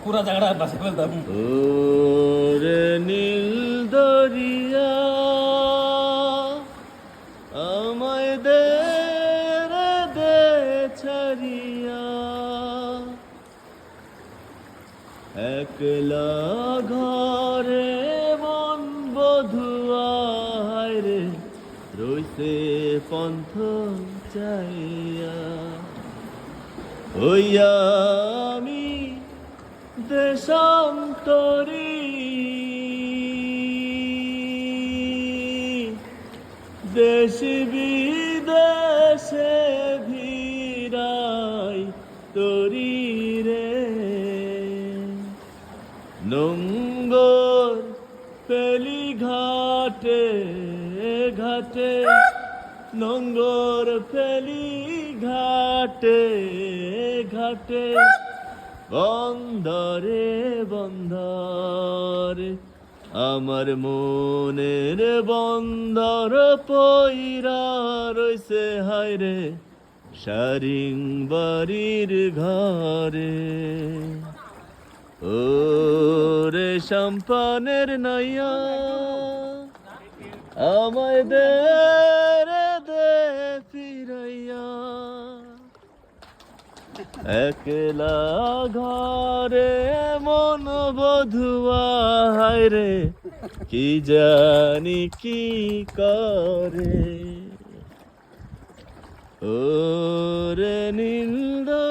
পুরা জায়গাটা বাসে ফেলতাম। ওরে নীল দরিয়া আমায় দে রে দে ছাড়িয়া, একলা ঘরে মন বধুয়ায় রে রইছে পন্থ চাইয়া। হইয়া আমি দেশান্তরী, দেশ বিদেশে ভিড়াই তরি রে, নোঙ্গর ফেলি ঘাটে ঘাটে, নোঙ্গর ফেলি ঘাটে ঘাটে, বন্দরে বন্দরে আমার মনের বন্দর পইরা রইছে হায়রে সারিং বাড়ির ঘরে। ওরে সম্পানের নাইয়া আমায় দে রে দে ফিরাইয়া, একলা ঘরে মন বধুয়া হায়রে কি জানি কি করে। ওরে নীল